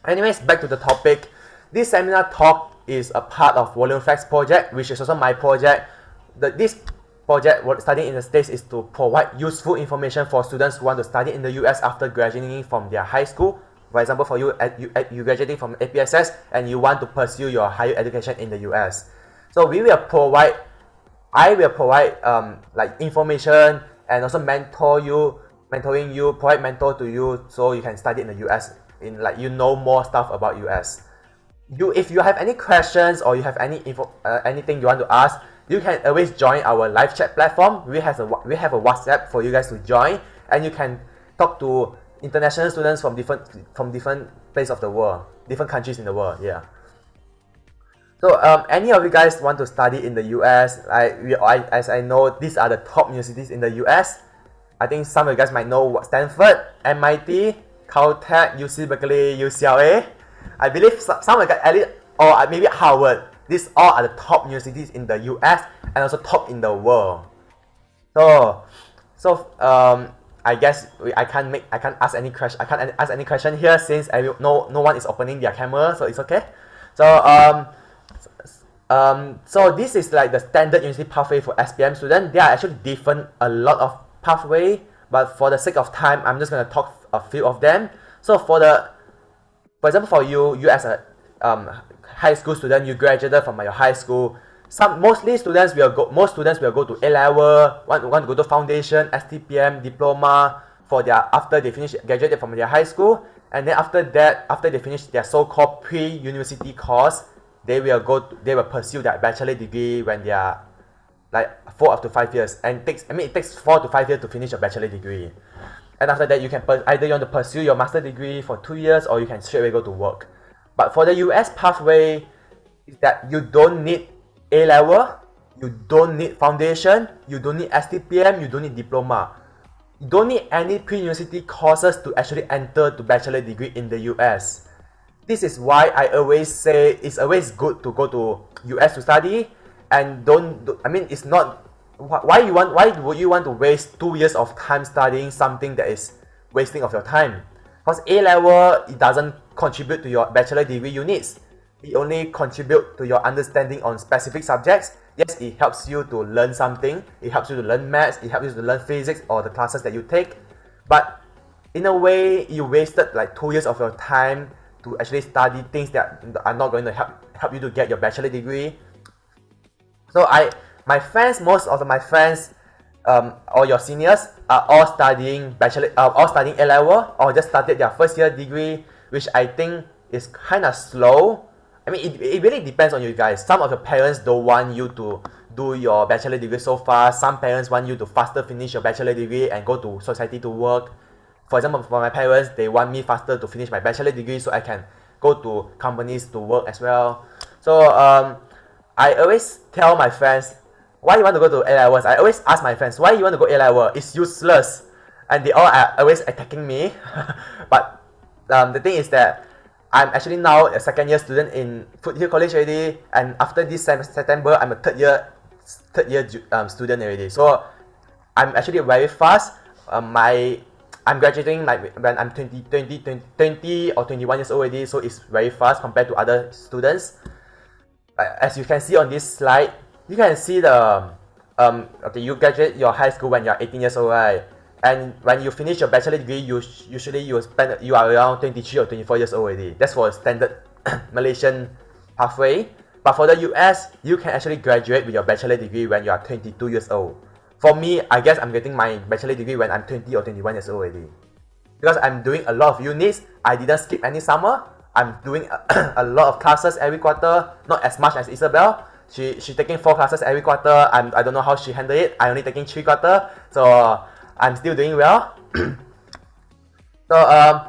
Anyways, back to the topic. This seminar talk is a part of VolunFlex project, which is also my project. This project, studying in the States, is to provide useful information for students who want to study in the US after graduating from their high school. For example, for you, you graduating from APSS and you want to pursue your higher education in the US. So I will provide like information and also mentoring you, provide mentor to you so you can study in the US. In like more stuff about US. If you have any questions or you have anything you want to ask, you can always join our live chat platform. We have a WhatsApp for you guys to join, and you can talk to international students from different places of the world, different countries in the world. Yeah. So any of you guys want to study in the US? As I know, these are the top universities in the US. I think some of you guys might know Stanford, MIT, Caltech, UC Berkeley, UCLA. I believe some of you, or maybe Harvard. These all are the top universities in the US and also top in the world. I guess I can't ask any question. I can't ask any question here since no one is opening their camera, so it's okay. So this is like the standard university pathway for SPM students. There are actually a lot of pathway, but for the sake of time, I'm just gonna talk a few of them. So for example, for you as a high school student, you graduated from your high school. Most students will go to A level, want to go to foundation, STPM, diploma after they graduated from their high school, and then after they finish their so-called pre-university course, they will pursue their bachelor degree when they are like 4 up to 5 years, and it takes 4 to 5 years to finish a bachelor degree. And after that, you can either you want to pursue your master degree for 2 years, or you can straight away go to work. But for the US pathway, is that you don't need A level, you don't need foundation, you don't need STPM, you don't need diploma. You don't need any pre-university courses to actually enter to bachelor degree in the US. This is why I always say it's always good to go to US to study, and it's not. Why would you want to waste 2 years of time studying something that is wasting of your time? Because A level, it doesn't contribute to your bachelor degree units. It only contributes to your understanding on specific subjects. Yes, it helps you to learn something. It helps you to learn maths. It helps you to learn physics or the classes that you take. But in a way, you wasted like 2 years of your time to actually study things that are not going to help you to get your bachelor degree. So most of my friends, or your seniors, are all studying A level, or just started their first year degree, which I think is kind of slow. I mean, it really depends on you guys. Some of your parents don't want you to do your bachelor degree so fast. Some parents want you to faster finish your bachelor degree and go to society to work. For example, for my parents, they want me faster to finish my bachelor degree so I can go to companies to work as well. So I always tell my friends, why you want to go to A levels? I always ask my friends, why you want to go A level? It's useless, and they all are always attacking me. But the thing is that I'm actually now a second year student in Foothill College already, and after this September, I'm a third year student already. So I'm actually very fast. I'm graduating like when I'm 20 or 21 years old already, so it's very fast compared to other students. As you can see on this slide, you can see you graduate your high school when you're 18 years old, right? And when you finish your bachelor degree, you are around 23 or 24 years old already. That's for a standard Malaysian pathway. But for the US, you can actually graduate with your bachelor degree when you are 22 years old. For me, I guess I'm getting my bachelor degree when I'm 20 or 21 years old already. Because I'm doing a lot of units, I didn't skip any summer. I'm doing a lot of classes every quarter, not as much as Isabelle. She taking 4 classes every quarter. I don't know how she handled it. I only taking 3 quarter, so I'm still doing well. So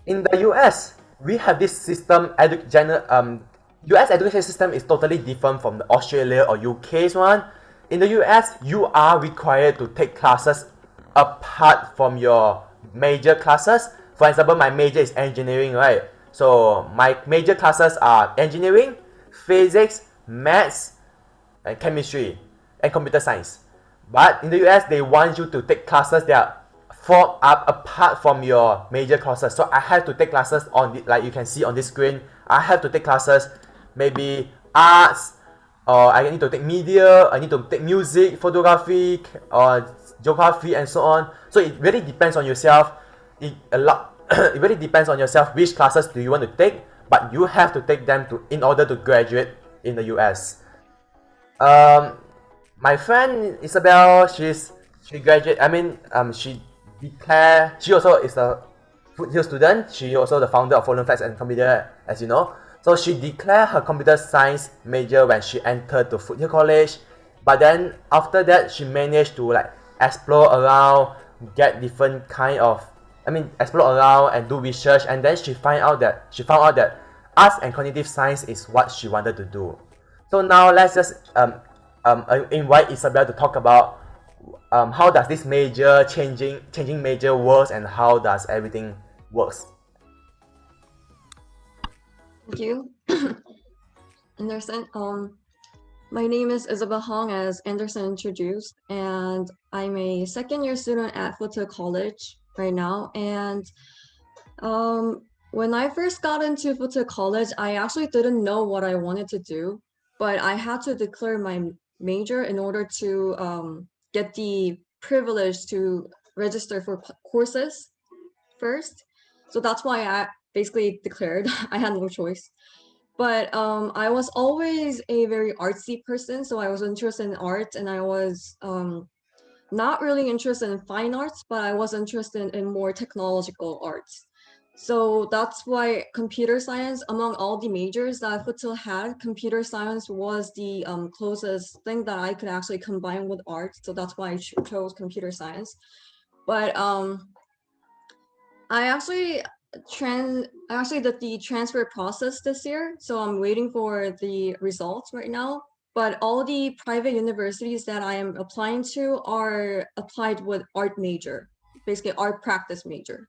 in the US, we have this system. US education system is totally different from the Australia or UK's one. In the US, you are required to take classes apart from your major classes. For example, my major is engineering, right? So my major classes are engineering, physics, maths, and chemistry, and computer science. But in the US, they want you to take classes that are apart from your major courses. So I have to take classes on the, like you can see on this screen. I have to take classes, maybe arts, or I need to take media, I need to take music, photography, or geography, and so on. So it really depends on yourself. It really depends on yourself which classes do you want to take, but you have to take them in order to graduate in the US. My friend Isabelle, she graduated. She also is a Foothill student. She also the founder of VolunFlex and computer, as you know. So she declared her computer science major when she entered to Foothill College. But then after that, she managed to like explore around, get different kind of, explore around and do research. And then she found out that arts and cognitive science is what she wanted to do. So now let's just invite Isabelle to talk about how does this major changing major works, and how does everything works. Thank you, Anderson. My name is Isabelle Hong, as Anderson introduced, and I'm a second-year student at Foothill College right now. And when I first got into Foothill College, I actually didn't know what I wanted to do, but I had to declare my major in order to get the privilege to register for courses first. So that's why I basically declared. I had no choice. But I was always a very artsy person, so I was interested in art, and I was not really interested in fine arts, but I was interested in more technological arts. So that's why computer science, among all the majors that Foothill had, computer science was the closest thing that I could actually combine with art. So that's why I chose computer science. But I actually did the transfer process this year, so I'm waiting for the results right now. But all the private universities that I am applying to are applied with art major, basically art practice major.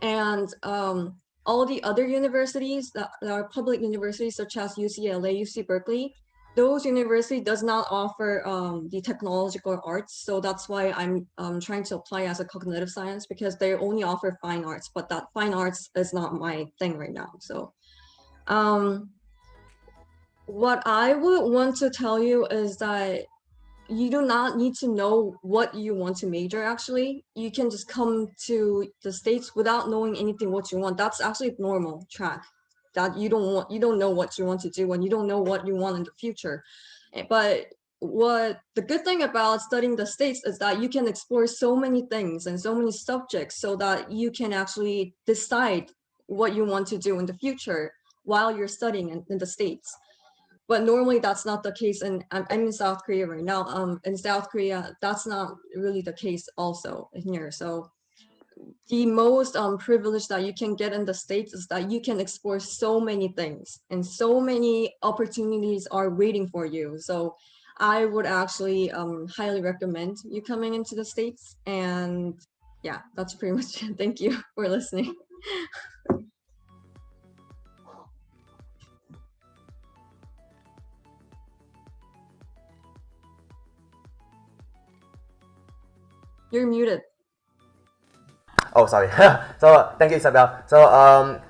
And all the other universities that are public universities, such as UCLA, UC Berkeley, those universities does not offer the technological arts. So that's why I'm trying to apply as a cognitive science, because they only offer fine arts, but that fine arts is not my thing right now. So what I would want to tell you is that you do not need to know what you want to major. Actually, you can just come to the States without knowing anything what you want. That's actually normal track, that you don't know what you want to do, and you don't know what you want in the future. But what the good thing about studying the States is that you can explore so many things and so many subjects, so that you can actually decide what you want to do in the future while you're studying in the States. But normally that's not the case, and I'm in South Korea right now. In South Korea, that's not really the case also here. So the most privilege that you can get in the States is that you can explore so many things, and so many opportunities are waiting for you. So I would actually highly recommend you coming into the States. And yeah, that's pretty much it. Thank you for listening. You're muted. Oh, sorry. So thank you, Isabelle. So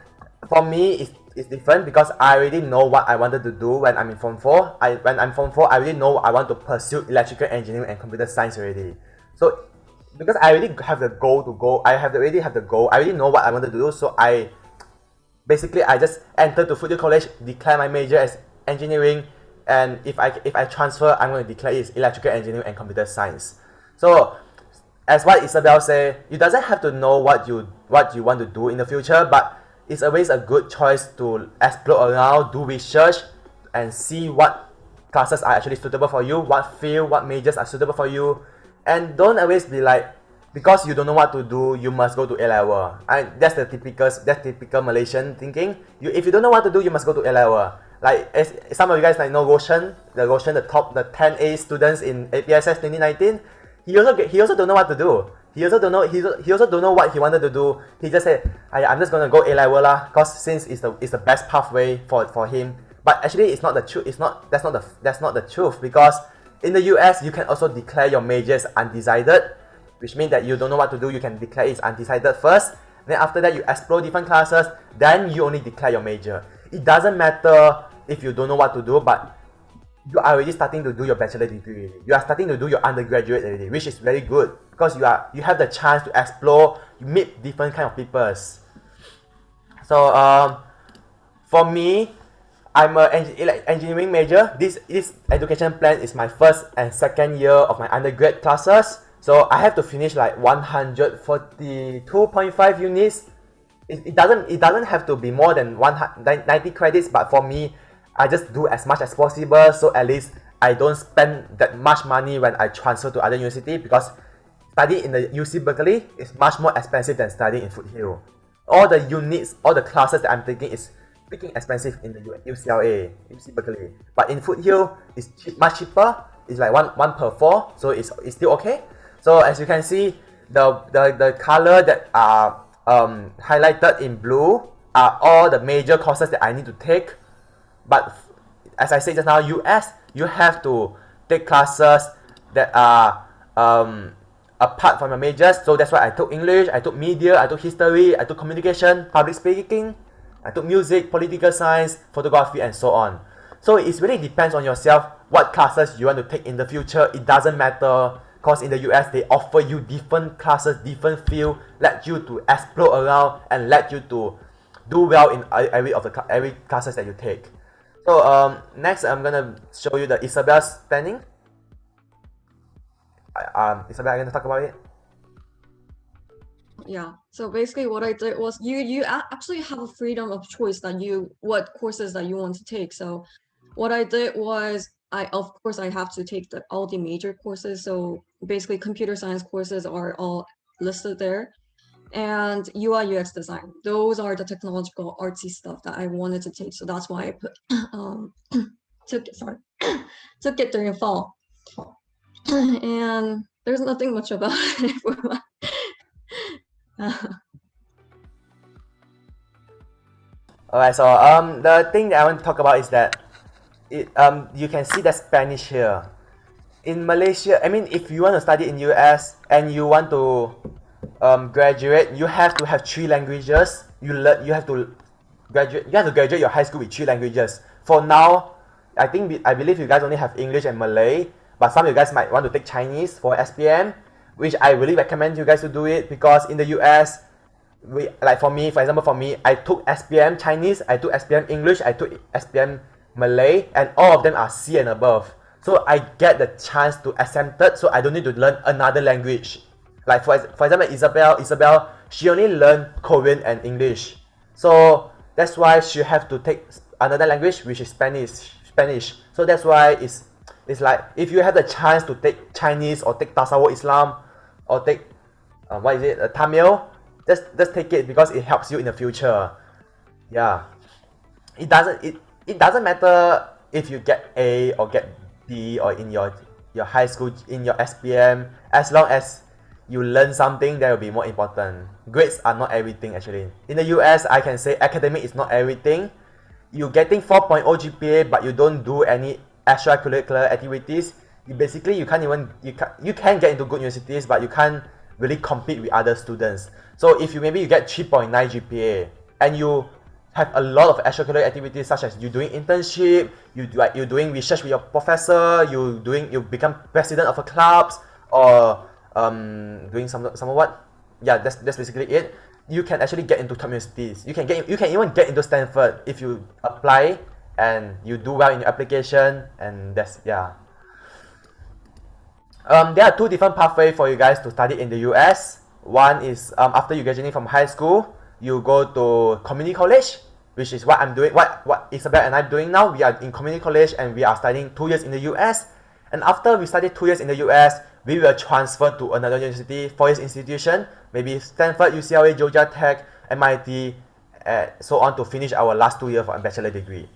for me, it's different because I already know what I wanted to do when I'm in Form 4. When I'm Form 4, I already know I want to pursue electrical engineering and computer science already. So because I already have the goal to go, already have the goal. I already know what I wanted to do. So I just entered to Foothill College, declare my major as engineering, and if I transfer, I'm going to declare it as electrical engineering and computer science. So as what Isabelle said, you doesn't have to know what you want to do in the future, but it's always a good choice to explore around, do research, and see what classes are actually suitable for you, what field, what majors are suitable for you, and don't always be like, because you don't know what to do, you must go to A-level. That's typical Malaysian thinking. If you don't know what to do, you must go to A-level. Like as some of you guys know Roshan, the 10 A students in APSS 2019. He also don't know what to do. He also don't know what he wanted to do. He just said, I'm just gonna go A-level lah, cause since it's the best pathway for him. But actually, it's not the truth. That's not the truth, because in the US you can also declare your majors undecided, which means that you don't know what to do, you can declare it's undecided first. Then after that, you explore different classes, then you only declare your major. It doesn't matter if you don't know what to do, but you are already starting to do your bachelor degree already. You are starting to do your undergraduate already, which is very good because you have the chance to explore, you meet different kind of people. So for me, I'm an engineering major. This education plan is my first and second year of my undergrad classes. So I have to finish like 142.5 units. It doesn't have to be more than 190 credits, but for me, I just do as much as possible, so at least I don't spend that much money when I transfer to other university, because studying in the UC Berkeley is much more expensive than studying in Foothill. All the units, all the classes that I'm taking is freaking expensive in the UCLA, UC Berkeley. But in Foothill, it's much cheaper. It's like one per 4, so it's still okay. So as you can see, the color that are highlighted in blue are all the major courses that I need to take. But as I said just now, US, you have to take classes that are apart from your majors. So that's why I took English, I took media, I took history, I took communication, public speaking, I took music, political science, photography, and so on. So it really depends on yourself what classes you want to take in the future. It doesn't matter, because in the US, they offer you different classes, different field, let you to explore around and let you to do well in every classes that you take. So next, I'm gonna show you the Isabelle's planning. Isabelle, are you gonna talk about it? Yeah. So basically, what I did was you actually have a freedom of choice that what courses that you want to take. So what I did was of course I have to take all the major courses. So basically, computer science courses are all listed there, and UI UX design. Those are the technological artsy stuff that I wanted to take. So that's why I put took it during fall. And there's nothing much about it. Alright, so the thing that I want to talk about is that you can see the Spanish here. In Malaysia, I mean, if you want to study in US and you want to graduate, you have to have 3 languages. You have to graduate your high school with 3 languages. For now, I believe you guys only have English and Malay, but some of you guys might want to take Chinese for SPM, which I really recommend you guys to do it, because in the US, for example, I took SPM Chinese, I took SPM English, I took SPM Malay, and all of them are C and above. So I get the chance to exempted, so I don't need to learn another language. Like for example, Isabelle, she only learned Korean and English. So that's why she have to take another language, which is Spanish. So that's why it's like, if you have the chance to take Chinese or take Tasawwuf Islam or take Tamil, just take it, because it helps you in the future. Yeah, it doesn't matter if you get A or get B or in your high school, in your SPM, as long as you learn something, that will be more important. Grades are not everything actually. In the US, I can say academic is not everything. You getting 4.0 GPA, but you don't do any extracurricular activities, you can get into good universities, but you can't really compete with other students. So if you get 3.9 GPA and you have a lot of extracurricular activities, such as you doing internship, you're doing research with your professor, you become president of a clubs, or doing some what? Yeah, that's basically it. You can actually get into top universities. You can even get into Stanford if you apply and you do well in your application, and that's, yeah. There are 2 different pathways for you guys to study in the US. One is after you graduating from high school, you go to community college, which is what I'm doing, what Isabelle and I'm doing now. We are in community college and we are studying 2 years in the US. And after we study 2 years in the US, we will transfer to another university, 4-year institution, maybe Stanford, UCLA, Georgia Tech, MIT, so on, to finish our last 2 years for a bachelor degree.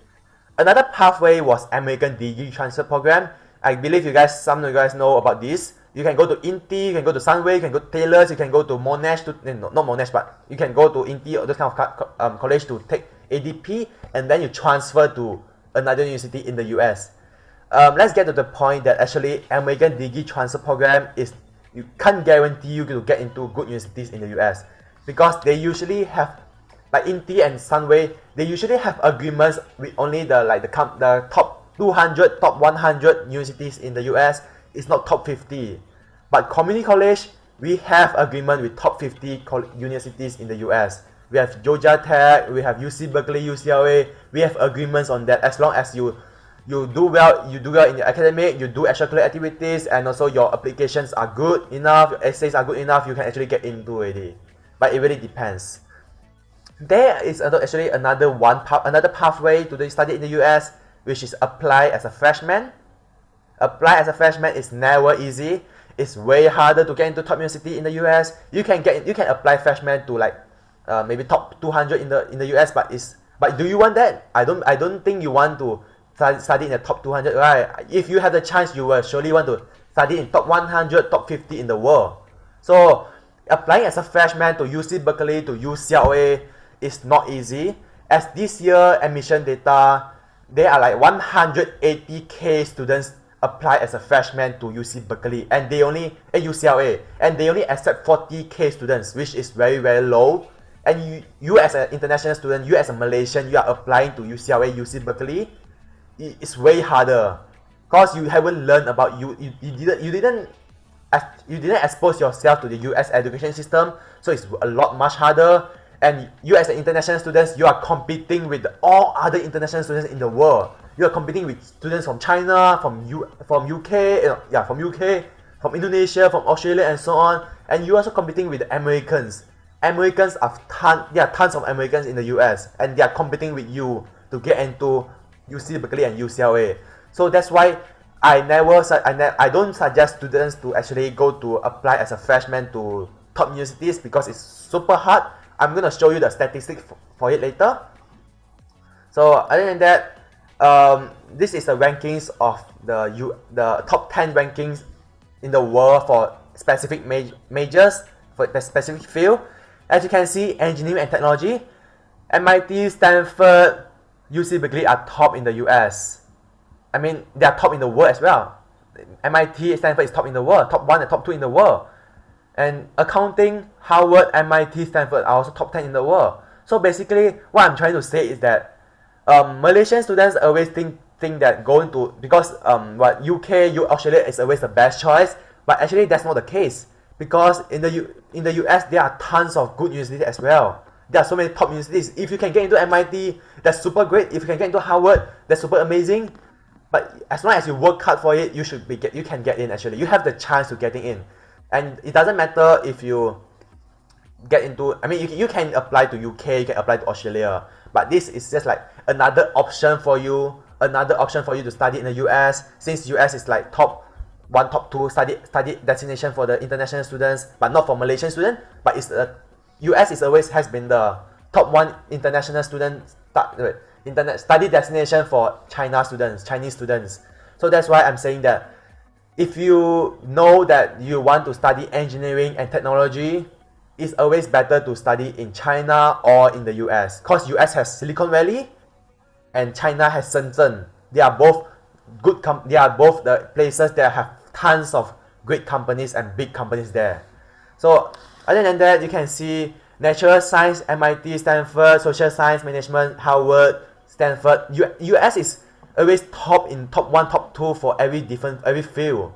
Another pathway was American Degree Transfer Program. I believe some of you guys know about this. You can go to INTI, you can go to Sunway, you can go to Taylor's, you can go to Monash, not Monash, but you can go to INTI or those kind of college to take ADP, and then you transfer to another university in the US. Let's get to the point that actually American Degree Transfer Program is you can't guarantee you to get into good universities in the US, because they usually have, like Inti and Sunway, they usually have agreements with only the top 200, top 100 universities in the US. It's not top 50. But community college, we have agreement with top 50 universities in the US. We have Georgia Tech, we have UC Berkeley, UCLA. We have agreements on that. As long as you do well in your academic, you do extracurricular activities, and also your applications are good enough, your essays are good enough, you can actually get into it. But it really depends. There is actually another pathway to study in the US, which is apply as a freshman. Apply as a freshman is never easy. It's way harder to get into top university in the US. You can apply freshman to maybe top 200 in the US, but do you want that? I don't think you want to study in the top 200, right? If you have the chance, you will surely want to study in top 100, top 50 in the world. So applying as a freshman to UC Berkeley, to UCLA is not easy. As this year admission data, there are 180k students apply as a freshman to UC Berkeley, and they only UCLA, and they only accept 40k students, which is very, very low. And you as an international student, you as a Malaysian, you are applying to UCLA, UC Berkeley, it's way harder, because you haven't learned about you didn't expose yourself to the US education system, so it's a lot much harder. And you as an international students, you are competing with all other international students in the world. You are competing with students from China, from UK, from Indonesia, from Australia, and so on. And you are also competing with Americans. There are tons of Americans in the US, and they are competing with you to get into UC Berkeley and UCLA. So that's why I don't suggest students to actually go to apply as a freshman to top universities, because it's super hard. I'm gonna show you the statistics for it later. So other than that, this is the rankings of the top 10 rankings in the world for specific majors for the specific field. As you can see, engineering and technology, MIT, Stanford, UC Berkeley are top in the US. I mean, they are top in the world as well. MIT, Stanford is top in the world, top 1 and top 2 in the world. And accounting, Harvard, MIT, Stanford are also top 10 in the world. So basically, what I'm trying to say is that Malaysian students always think that going to, because UK, Australia is always the best choice, but actually that's not the case, because in the US there are tons of good universities as well. There are so many top universities. If you can get into MIT, that's super great. If you can get into Harvard, that's super amazing. But as long as you work hard for it, you can get in. Actually, you have the chance to getting in. And it doesn't matter if you get into, I mean, you can apply to UK, you can apply to Australia, but this is just like another option for you to study in the US, since US is like top 1, top 2 study destination for the international students, but not for Malaysian students. But it's US is always has been the top 1 international study destination for Chinese students. So that's why I'm saying that if you know that you want to study engineering and technology, it's always better to study in China or in the US, because US has Silicon Valley and China has Shenzhen. They are both the places that have tons of great companies and big companies there. So other than that, you can see natural science, MIT, Stanford, social science, management, Harvard, Stanford. US is always top 1, top 2 for every field.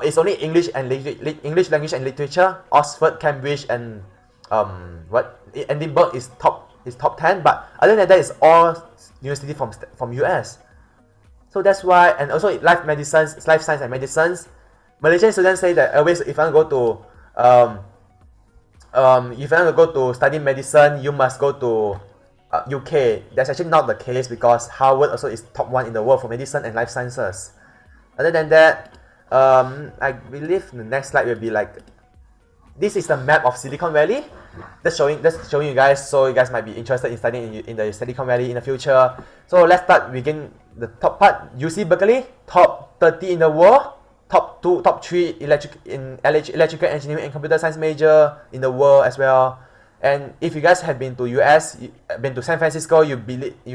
It's only English language and literature. Oxford, Cambridge, and Edinburgh is top 10. But other than that, it's all university from US. So that's why, and also life science and medicines. Malaysian students say that always if you want to go to study medicine, you must go to UK. That's actually not the case, because Harvard also is top 1 in the world for medicine and life sciences. Other than that, I believe the next slide will be this is the map of Silicon Valley. Just showing you guys, so you guys might be interested in studying in the Silicon Valley in the future. So let's begin the top part. UC Berkeley, top 30 in the world, top 3 electrical engineering and computer science major in the world as well. And if you guys have been to US, been to San Francisco, you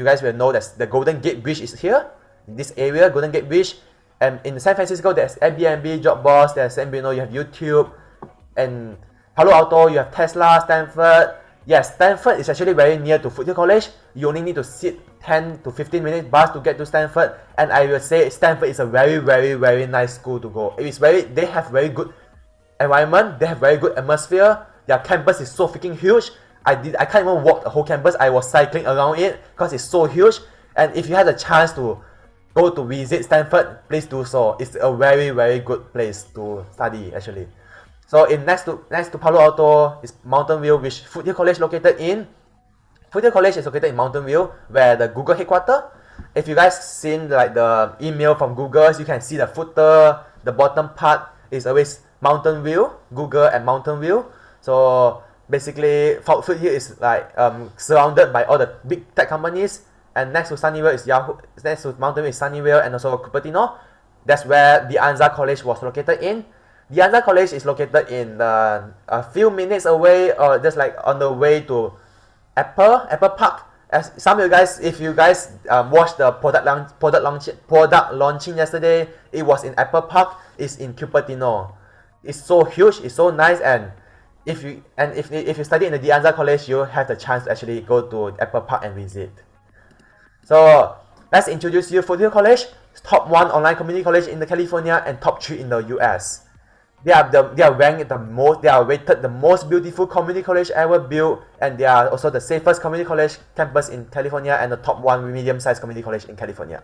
guys will know that the Golden Gate Bridge is here, in this area, Golden Gate Bridge. And in San Francisco, there's Airbnb, Job Boss, there's you have YouTube, and Palo Alto, you have Tesla, Stanford. Yes, Stanford is actually very near to Foothill College. You only need to sit 10 to 15 minutes bus to get to Stanford, and I will say Stanford is a very, very, very nice school to go. They have very good environment, they have very good atmosphere. Their campus is so freaking huge. I can't even walk the whole campus. I was cycling around it because it's so huge. And if you had a chance to go to visit Stanford, please do so. It's a very, very good place to study actually. So next to Palo Alto is Mountain View, which Foothill College located in. Foothill College is located in Mountain View, where the Google headquarters. If you guys seen like the email from Google, you can see the footer, the bottom part is always Mountain View, Google and Mountain View. So basically, Foothill is like surrounded by all the big tech companies, and next to Sunnyvale is Yahoo. Next to Mountain View is Sunnyvale and also Cupertino. That's where the Anza College was located in. The Anza College is located in a few minutes away, or just like on the way to Apple Park. As some of you guys, if you guys watched the product launching yesterday, it was in Apple Park. It's in Cupertino. It's so huge. It's so nice, and if you study in the De Anza College, you have the chance to actually go to Apple Park and visit. So let's introduce you Foothill College, top 1 online community college in the California and top 3 in the US. They are ranked the most. They are rated the most beautiful community college ever built, and they are also the safest community college campus in California and the top 1 medium-sized community college in California.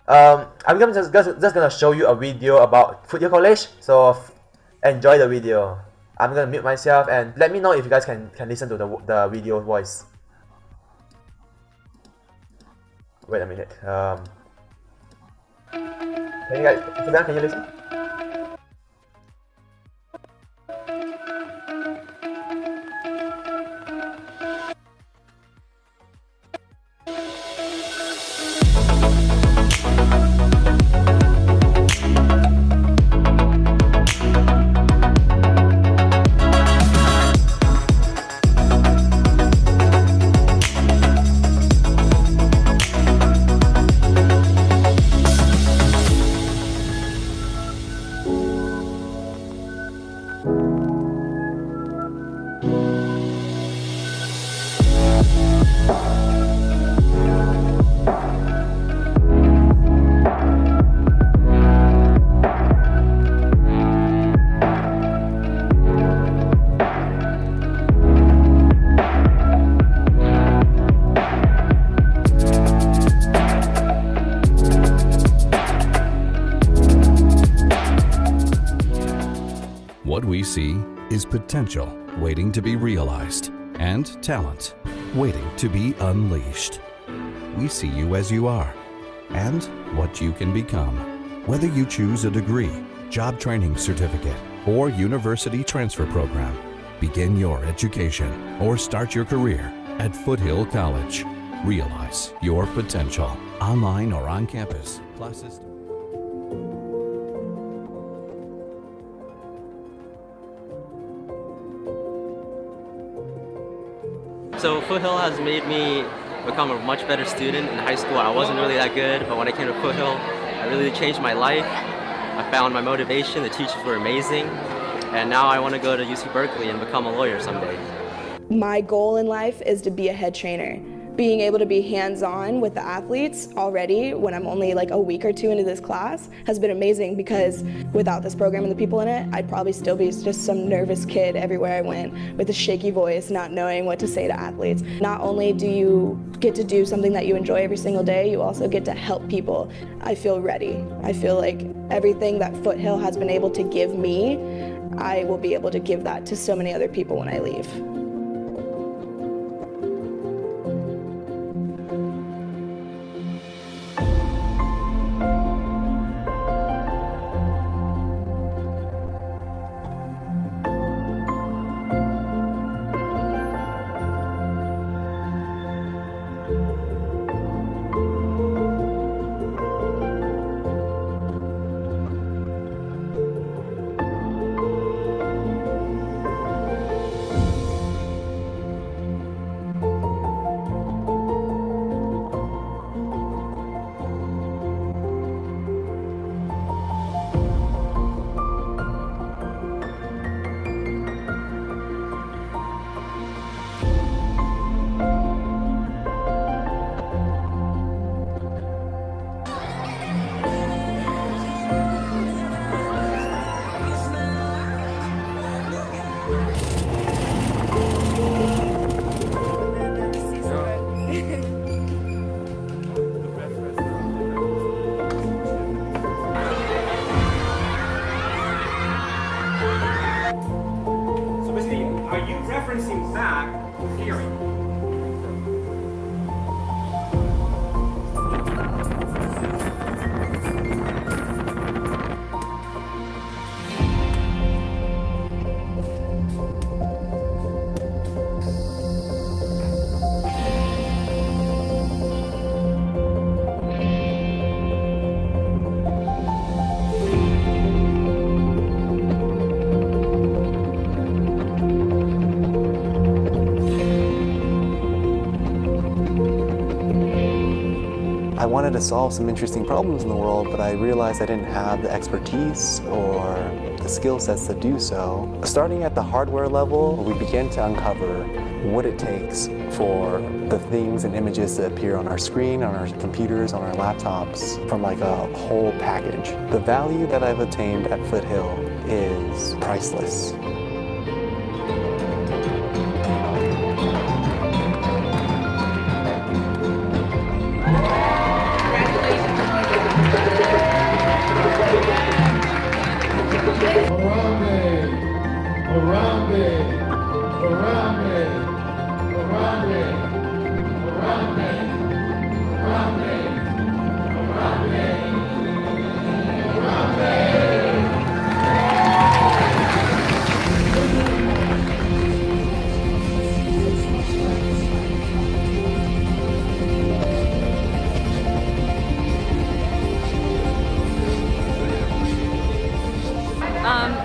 I'm just gonna show you a video about Foothill College. So enjoy the video. I'm gonna mute myself and let me know if you guys can listen to the video voice. Wait a minute. Can you guys? Can you listen? What we see is potential waiting to be realized and talent waiting to be unleashed. We see you as you are and what you can become. Whether you choose a degree, job training certificate, or university transfer program, begin your education or start your career at Foothill College. Realize your potential, online or on campus. Classes. So Foothill has made me become a much better student. In high school, I wasn't really that good, but when I came to Foothill, it really changed my life. I found my motivation, the teachers were amazing, and now I want to go to UC Berkeley and become a lawyer someday. My goal in life is to be a head trainer. Being able to be hands-on with the athletes already when I'm only like a week or two into this class has been amazing, because without this program and the people in it, I'd probably still be just some nervous kid everywhere I went with a shaky voice, not knowing what to say to athletes. Not only do you get to do something that you enjoy every single day, you also get to help people. I feel ready. I feel like everything that Foothill has been able to give me, I will be able to give that to so many other people when I leave. So basically, are you referencing back theory? I wanted to solve some interesting problems in the world, but I realized I didn't have the expertise or the skill sets to do so. Starting at the hardware level, we began to uncover what it takes for the things and images to appear on our screen, on our computers, on our laptops, from like a whole package. The value that I've attained at Foothill is priceless.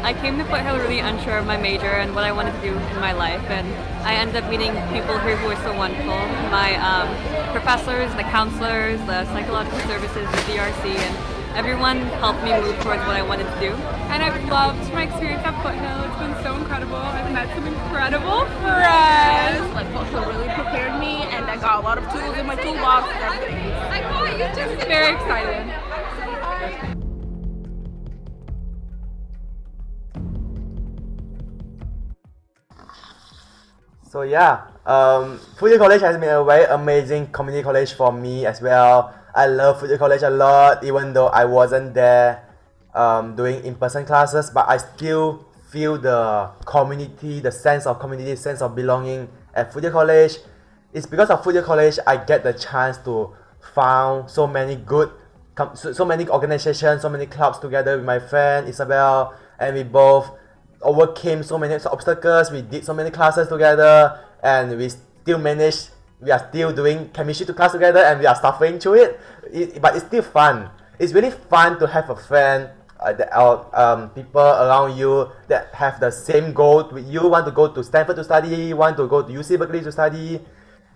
I came to Foothill really unsure of my major and what I wanted to do in my life, and I ended up meeting people here who are so wonderful. My professors, the counselors, the psychological services, the DRC, and everyone helped me move towards what I wanted to do. And I've loved my experience at Foothill. It's been so incredible. I've met some incredible friends. Like Foothill really prepared me, and I got a lot of tools in my toolbox and everything. I got you just very excited. So yeah, Foothill College has been a very amazing community college for me as well. I love Foothill College a lot, even though I wasn't there doing in-person classes, but I still feel the community, the sense of community, sense of belonging at Foothill College. It's because of Foothill College I get the chance to found so many good, so many organizations, so many clubs together with my friend Isabelle, and we both overcame so many obstacles. We did so many classes together, and we still managed. We are still doing chemistry to class together, and we are suffering through it. But it's still fun. It's really fun to have a friend, people around you that have the same goal with you. Want to go to Stanford to study, want to go to UC Berkeley to study.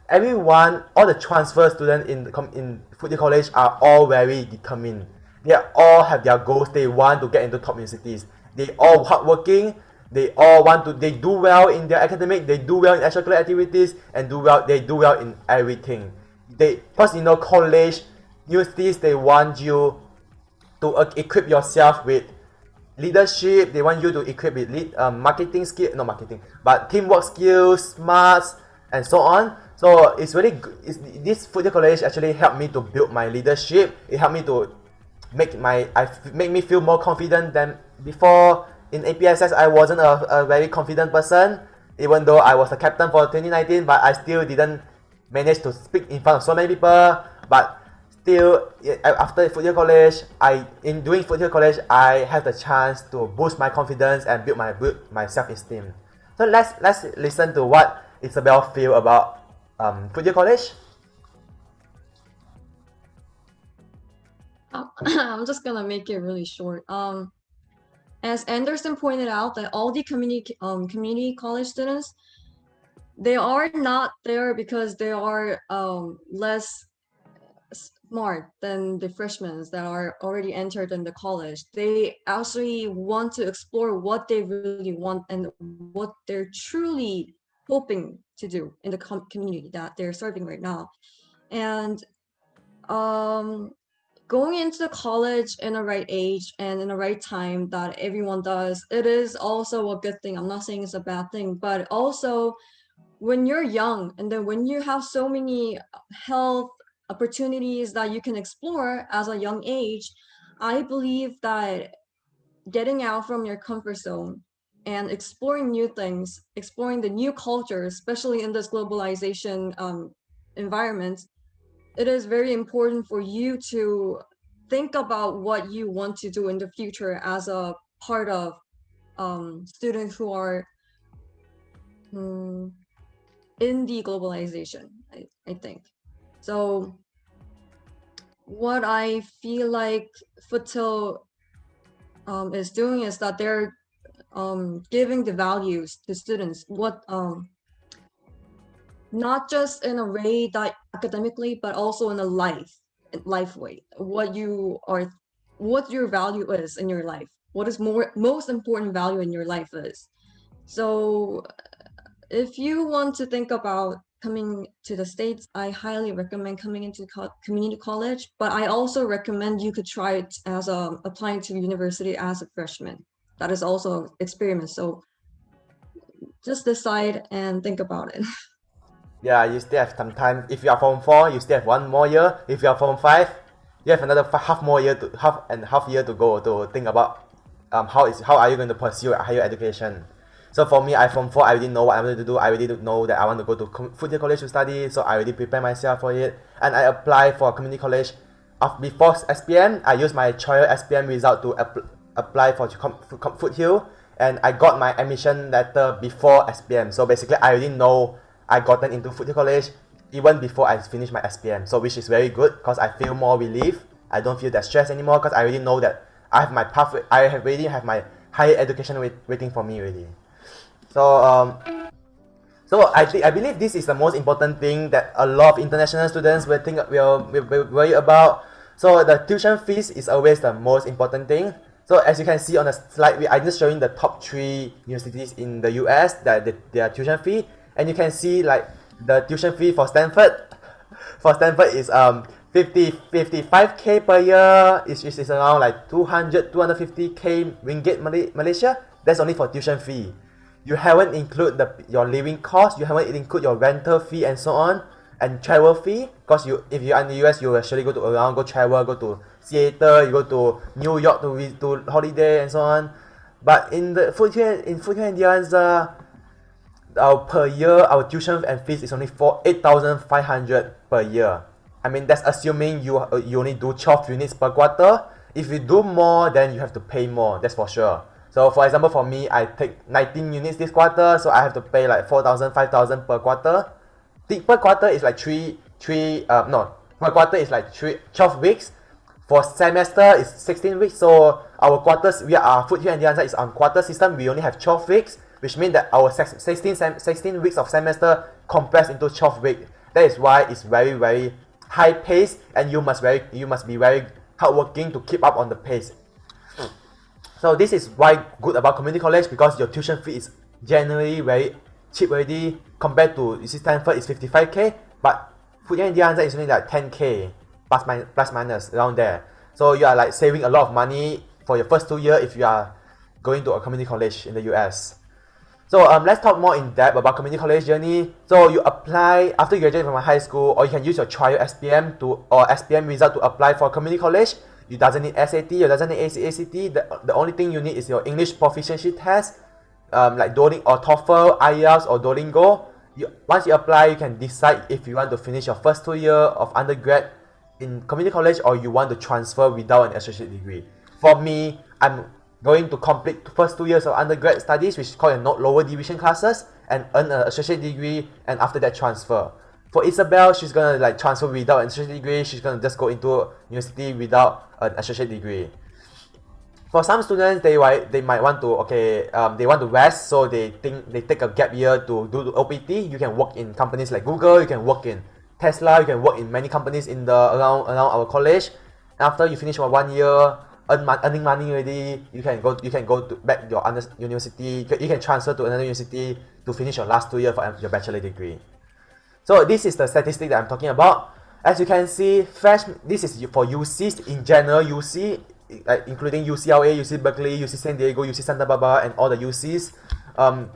Everyone, all the transfer students in Foothill College are all very determined. They all have their goals. They want to get into top universities. They all hardworking. They all want to. They do well in their academic. They do well in extracurricular activities, and They do well in everything. Because college, universities, they want you to equip yourself with leadership. They want you to equip with marketing skill, not marketing, but teamwork skills, smarts, and so on. So it's really good. This Foothill College actually helped me to build my leadership. It helped me to make me feel more confident than before. In APSS, I wasn't a very confident person, even though I was the captain for 2019, but I still didn't manage to speak in front of so many people. But still, after Foothill College, in doing Foothill College, I had the chance to boost my confidence and build my self-esteem. So let's listen to what Isabelle feel about Foothill College. I'm just gonna make it really short. As Anderson pointed out, that all the community college students, they are not there because they are less smart than the freshmen that are already entered in the college. They actually want to explore what they really want and what they're truly hoping to do in the community that they're serving right now. And going into college in the right age and in the right time that everyone does, it is also a good thing. I'm not saying it's a bad thing, but also when you're young and then when you have so many health opportunities that you can explore as a young age, I believe that getting out from your comfort zone and exploring new things, exploring the new cultures, especially in this globalization environment, it is very important for you to think about what you want to do in the future as a part of students who are in the globalization, I think. So what I feel like Foothill is doing is that they're giving the values to students, what not just in a way that academically, but also in a life way, what your value is in your life, what is most important value in your life is. So if you want to think about coming to the States, I highly recommend coming into community college, but I also recommend you could try it as applying to university as a freshman. That is also experiment. So just decide and think about it. Yeah, you still have some time. If you are Form 4, you still have 1 more year. If you are Form 5, you have another half year to go to think about how are you going to pursue higher education. So for me, I Form 4, I already know what I want to do. I already know that I want to go to Foothill College to study, so I already prepare myself for it. And I apply for community college. Before SPM, I used my trial SPM result to apply for Foothill, and I got my admission letter before SPM. So basically, I already know I gotten into Foothill College even before I finished my SPM. So which is very good because I feel more relief. I don't feel that stress anymore because I already know that I have my pathway. I already have my higher education waiting for me already. So I believe this is the most important thing that a lot of international students will worry about. So the tuition fees is always the most important thing. So as you can see on the slide, I'm just showing the top 3 universities in the US that their tuition fee, and you can see like the tuition fee for Stanford. For Stanford is 55k per year. It's around like 250k ringgit Malaysia. That's only for tuition fee. You haven't include your living cost, you haven't include your rental fee and so on, and travel fee. Because if you're in the US, you actually go travel, go to Seattle, you go to New York to holiday and so on. But in Foothill Indiana, per year, our tuition and fees is only for 8,500 per year. I mean, that's assuming you only do 12 units per quarter. If you do more, then you have to pay more, that's for sure. So for example, for me, I take 19 units this quarter, so I have to pay like 4,000, 5,000 per quarter. Per quarter is like per quarter is like 12 weeks. For semester is 16 weeks. So our quarters, Foothill and Indiana is on quarter system. We only have 12 weeks, which means that our 16 weeks of semester compressed into 12 weeks. That is why it's very, very high pace, and you must be very hardworking to keep up on the pace. So this is why good about community college, because your tuition fee is generally very cheap already. Compared to, you see, Stanford is 55k, but Foothill Indiana is only like 10k plus minus around there. So you are like saving a lot of money for your first 2 years if you are going to a community college in the US. So let's talk more in depth about community college journey. So you apply after you graduate from high school, or you can use your trial SPM or SPM result to apply for community college. You doesn't need SAT, you doesn't need ACT. The only thing you need is your English proficiency test, like Duolingo or TOEFL, IELTS or Duolingo. Once you apply, you can decide if you want to finish your first 2 years of undergrad in community college, or you want to transfer without an associate degree. For me, I'm going to complete the first 2 years of undergrad studies, which is called lower division classes, and earn an associate degree, and after that transfer. For Isabelle, she's gonna like transfer without an associate degree. She's gonna just go into university without an associate degree. For some students, they might want to they want to rest, so they take a gap year to do the OPT. You can work in companies like Google, you can work in Tesla, you can work in many companies in around our college. After you finish 1 year, earning money already, you can go back your university. You can transfer to another university to finish your last 2 years for your bachelor degree. So this is the statistic that I'm talking about. As you can see, this is for UCs in general, UC, including UCLA, UC Berkeley, UC San Diego, UC Santa Barbara, and all the UCs.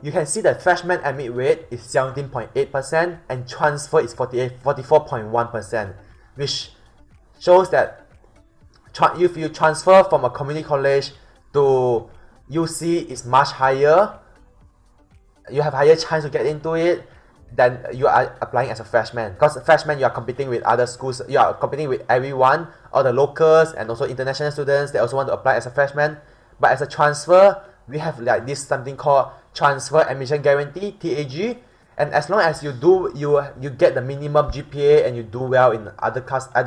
You can see that freshman admit rate is 17.8% and transfer is 44.1%, which shows that if you transfer from a community college to UC is much higher. You have higher chance to get into it than you are applying as a freshman. Because freshman, you are competing with other schools. You are competing with everyone, all the locals and also international students. They also want to apply as a freshman. But as a transfer, we have like this something called transfer admission guarantee, TAG. And as long as you get the minimum GPA and you do well in other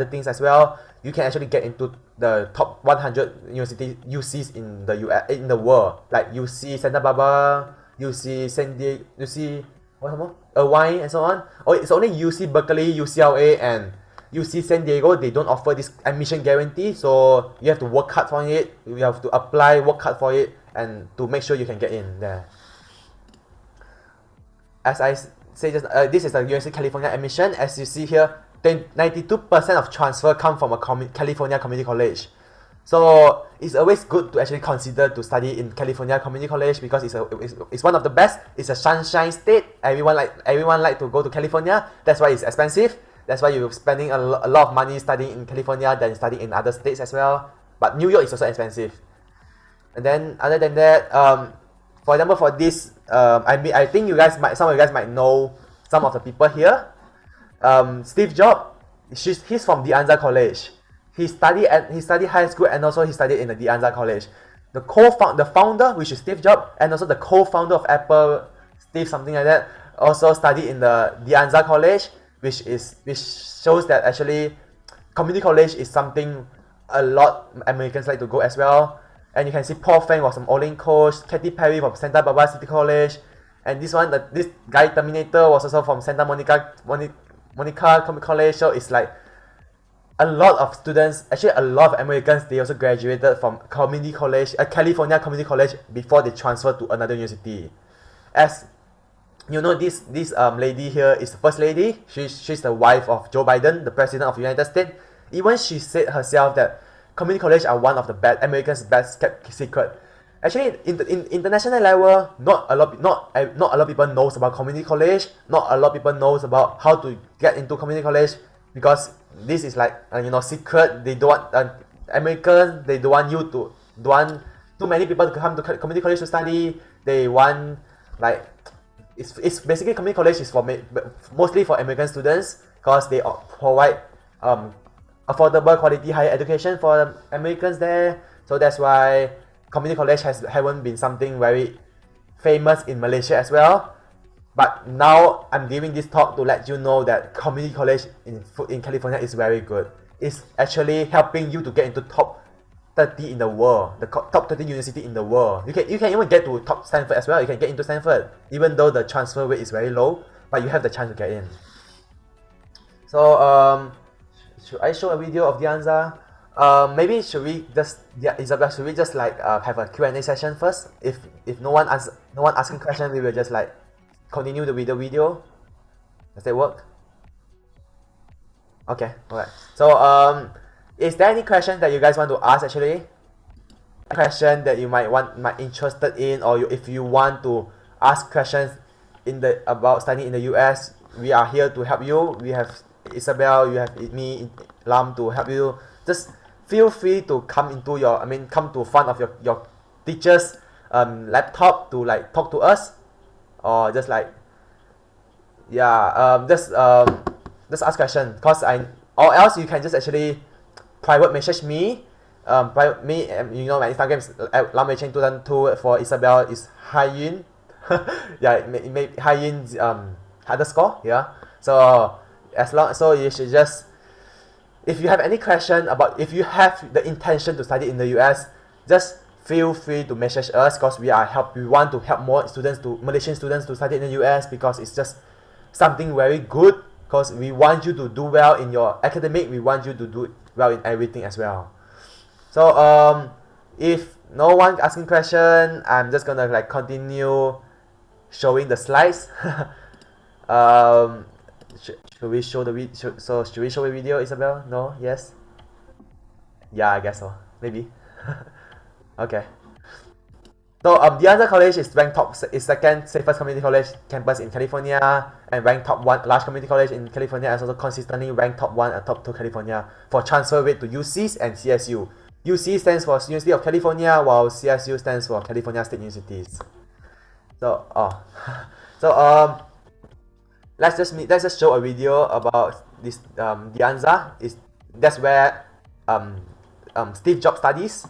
things as well, you can actually get into the top 100 university UCs in the US, in the world, like UC Santa Barbara, UC San Diego, UC what more? Irvine, and so on. Or it's only UC Berkeley, UCLA, and UC San Diego. They don't offer this admission guarantee, so you have to work hard for it. You have to apply, work hard for it, and to make sure you can get in there. As I say, this is the University of California admission. As you see here, 92% of transfer come from a California community college. So it's always good to actually consider to study in California community college because it's one of the best. It's a sunshine state. Everyone like to go to California. That's why it's expensive. That's why you're spending a lot of money studying in California than studying in other states as well. But New York is also expensive. And then other than that, for example, for this, I think some of you guys might know some of the people here. Steve Jobs, he's from De Anza College. He studied high school and also he studied in the De Anza College. The founder, which is Steve Jobs, and also the co-founder of Apple, Steve something like that, also studied in the De Anza College, which shows that actually community college is something a lot Americans like to go as well. And you can see Paul Fang was from Olin Coast, Katy Perry from Santa Barbara City College, and this guy Terminator was also from Santa Monica Community College. So it's like a lot of students, actually a lot of Americans, they also graduated from community college, California community college before they transferred to another university. As you know, this lady here is the first lady. She's the wife of Joe Biden, the president of the United States. Even she said herself that community college are one of the Americans' best kept secret. Actually, in international level, not a lot of people knows about community college. Not a lot of people knows about how to get into community college because this is like secret. They don't want Americans. They don't want too many people to come to community college to study. They want like it's basically community college is for mostly for American students because they provide affordable quality higher education for Americans there. So that's why community college haven't been something very famous in Malaysia as well. But now I'm giving this talk to let you know that community college in California is very good. It's actually helping you to get into top 30 in the world, the top 30 university in the world. You can even get to top Stanford as well. You can get into Stanford, even though the transfer rate is very low, but you have the chance to get in. So should I show a video of De Anza? Maybe Isabelle, should we just like have a Q&A session first? If no one asking questions, we will just like continue with the video. Does that work? Okay, alright. So is there any question that you guys want to ask actually? A question that you might interested in, or if you want to ask questions about studying in the US, we are here to help you. We have Isabelle, you have me, Lam, to help you. Just feel free to come to front of your teacher's laptop to like talk to us, or just like just ask questions. Or else you can just actually private message me. My Instagram is lamchen2002. For Isabelle is Haiyun. Haiyun underscore. Yeah. So you should just, if you have any question about, if you have the intention to study in the US, just feel free to message us because we want to help more Malaysian students to study in the US because it's just something very good, because we want you to do well in your academic, we want you to do well in everything as well. So if no one asking question, I'm just gonna like continue showing the slides. should we show the video? So should we show the video, Isabel? No? Yes? Yeah, I guess so. Maybe. Okay. So the other college is ranked top, is second safest community college campus in California, and ranked top 1 large community college in California, and also consistently ranked top 1 and top 2 California for transfer rate to UCs and CSU. UC stands for University of California, while CSU stands for California State Universities. So let's just show a video about this De Anza. That's where Steve Jobs studies.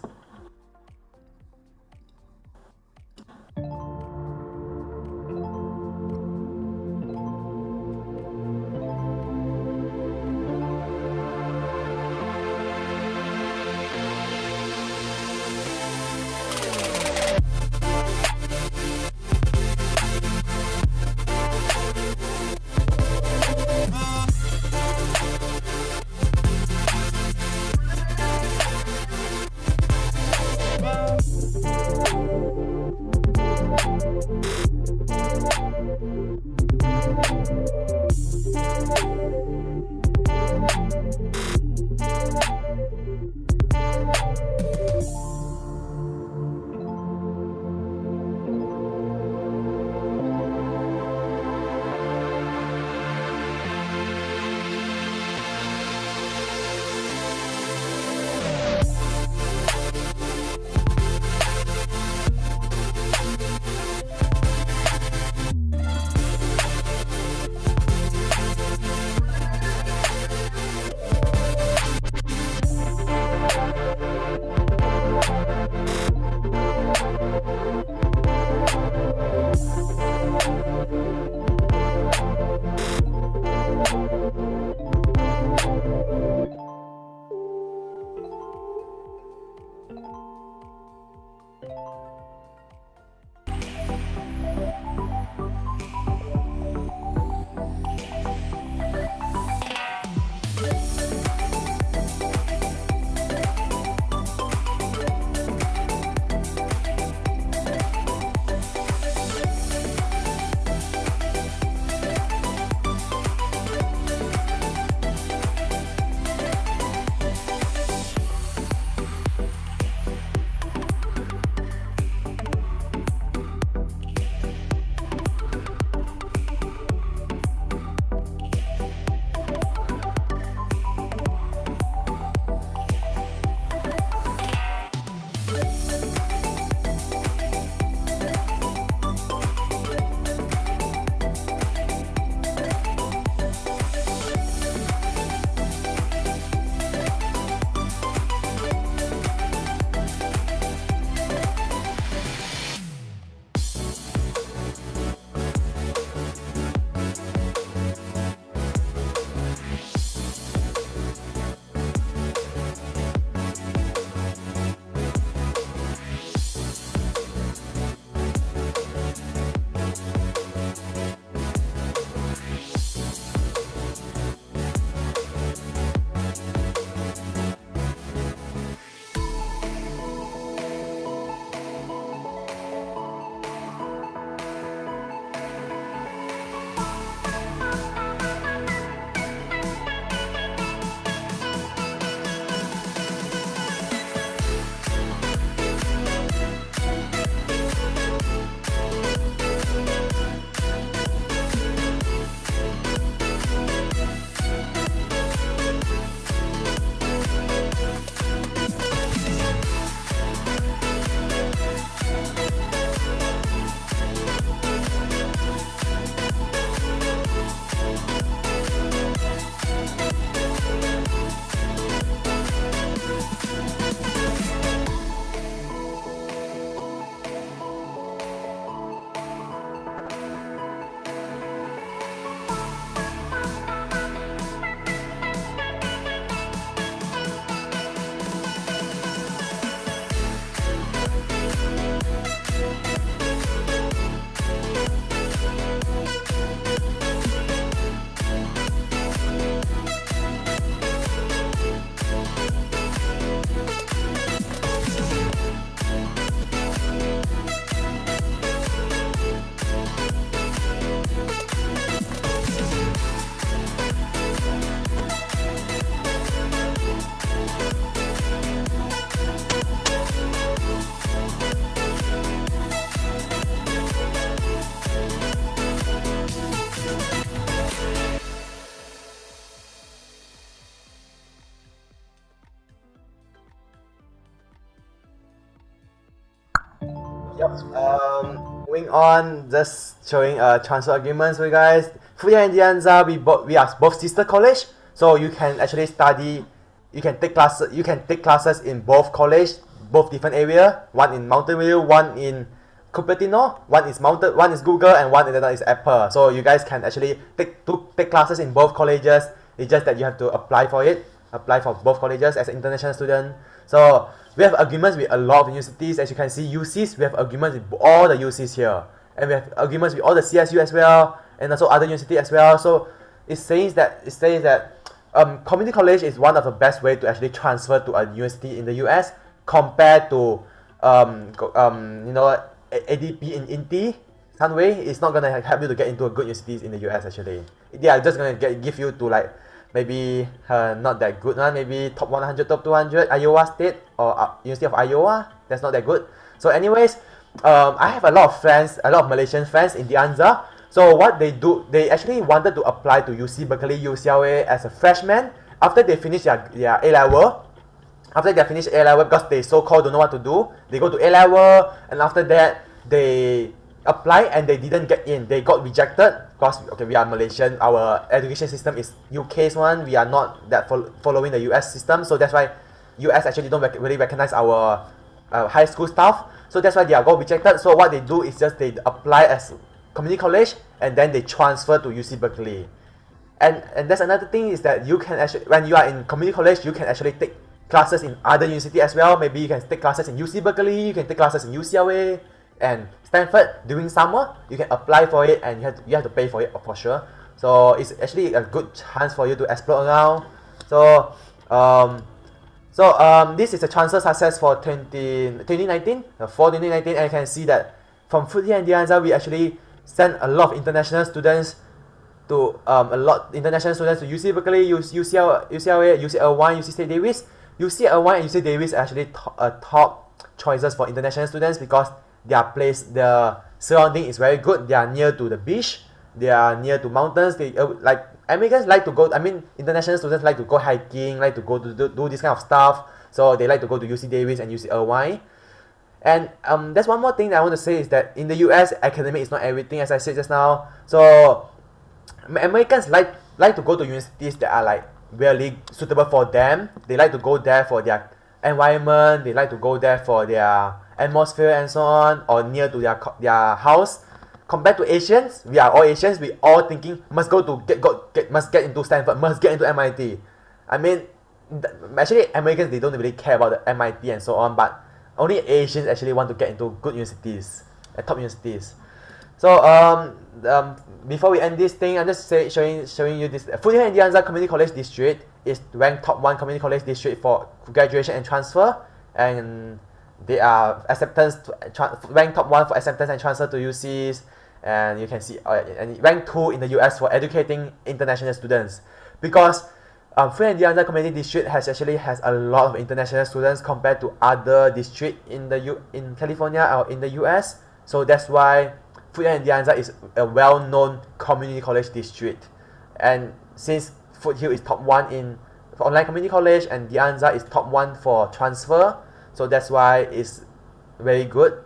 Moving on, just showing transfer agreements for you guys. Foothill and De Anza, we are both sister college, so you can actually study. You can take classes in both college, both different area. One in Mountain View, one in Cupertino. One is Google, and one is Apple. So you guys can actually take classes in both colleges. It's just that you have to apply for it. Apply for both colleges as an international student. So we have agreements with a lot of universities. As you can see, UCs, we have agreements with all the UCs here, and we have agreements with all the CSU as well, and also other universities as well. So it says that community college is one of the best way to actually transfer to a university in the US compared to ADP in INTI. Sunway is not gonna help you to get into a good universities in the US actually. They are just gonna give you to like maybe not that good one, maybe top 100, top 200, Iowa State or University of Iowa. That's not that good. So anyways, I have a lot of Malaysian friends in De Anza. So what they do, they actually wanted to apply to UC Berkeley, UCLA as a freshman after they finish their A-level. After they finish A-level, because they so-called don't know what to do, they go to A-level, and after that, they apply and they didn't get in. They got rejected because, okay, we are Malaysian, our education system is UK's one, we are not that following the US system, so that's why US actually don't really recognize our high school staff, so that's why they are got rejected. So what they do is just they apply as community college and then they transfer to UC Berkeley. And that's another thing is that you can actually, when you are in community college, you can actually take classes in other university as well. Maybe you can take classes in UC Berkeley, you can take classes in UCLA and Stanford during summer. You can apply for it and you have to pay for it for sure. So it's actually a good chance for you to explore around. So this is a transfer success for 2019, for 2019, and you can see that from Foothill and De Anza, we actually sent a lot of international students to UC Berkeley, UCLA, UCL1, UC State Davis. UCL1 and UC Davis are actually top choices for international students because their surrounding is very good. They are near to the beach, they are near to mountains. They like Americans like to go. I mean, international students like to go hiking, like to go to do this kind of stuff. So they like to go to UC Davis and UCLY. And there's one more thing that I want to say is that in the US, academic is not everything, as I said just now. So Americans like to go to universities that are like really suitable for them. They like to go there for their environment. They like to go there for their atmosphere and so on, or near to their house. Compared to Asians, we are all Asians. We all thinking must get into Stanford, must get into MIT. I mean, actually Americans, they don't really care about the MIT and so on, but only Asians actually want to get into good universities, top universities. So before we end this thing, I'm just showing you this. Foothill and De Anza Community College District is ranked top 1 community college district for graduation and transfer, and they are ranked top 1 for acceptance and transfer to UCs, and you can see and ranked 2 in the US for educating international students, because Foothill and De Anza Community District has a lot of international students compared to other districts in California or in the US. So that's why Foothill and De Anza is a well-known community college district. And since Foothill is top 1 for online community college and De Anza is top 1 for transfer, so that's why it's very good.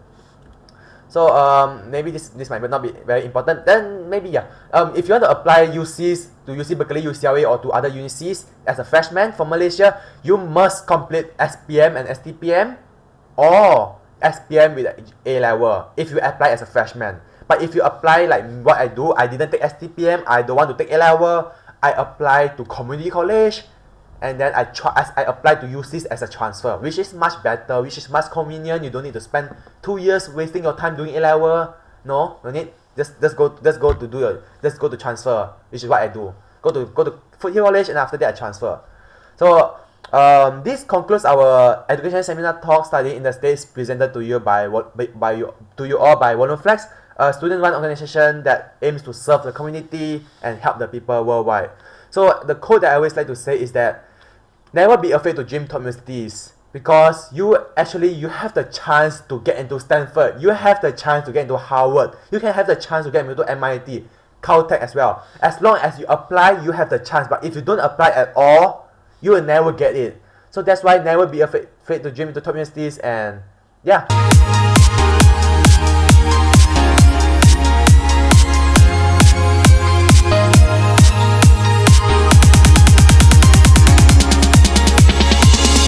So maybe this might not be very important. Then maybe if you want to apply UCs to UC Berkeley, UCLA, or to other UCs as a freshman from Malaysia, you must complete SPM and STPM or SPM with A level if you apply as a freshman. But if you apply like what I do, I didn't take STPM, I don't want to take A level, I apply to community college, and then I apply to UCs as a transfer, which is much better, which is much convenient. You don't need to spend 2 years wasting your time doing A level. No need. Just go to transfer, which is what I do. Go to Foothill College, and after that I transfer. So this concludes our education seminar talk study in the States, presented to you by VolunFlex, a student-run organization that aims to serve the community and help the people worldwide. So the quote that I always like to say is that never be afraid to dream top universities, because you have the chance to get into Stanford, you have the chance to get into Harvard, you can have the chance to get into MIT, Caltech as well. As long as you apply, you have the chance. But if you don't apply at all, you will never get it. So that's why never be afraid to dream into top universities. And yeah.